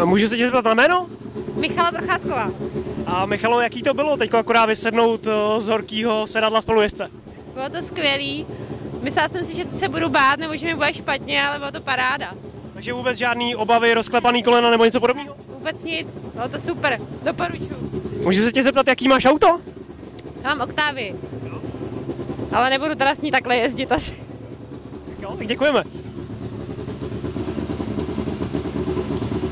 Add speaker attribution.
Speaker 1: A můžu se tě zeptat na jméno?
Speaker 2: Michala Procházková.
Speaker 1: A Michalo, jaký to bylo teď akorát vysednout z horkýho sedadla spolujezdce?
Speaker 2: Bylo to skvělý. Myslela jsem si, že se budu bát, nebo že mi bude špatně, ale bylo to paráda.
Speaker 1: Takže vůbec žádný obavy, rozklepaný kolena nebo něco podobného?
Speaker 2: Vůbec nic, bylo to super, doporučuji.
Speaker 1: Můžu se tě zeptat, jaký máš auto?
Speaker 2: Já mám Octavii. Ale nebudu teda s ní takhle jezdit asi.
Speaker 1: Jo, tak děkujeme.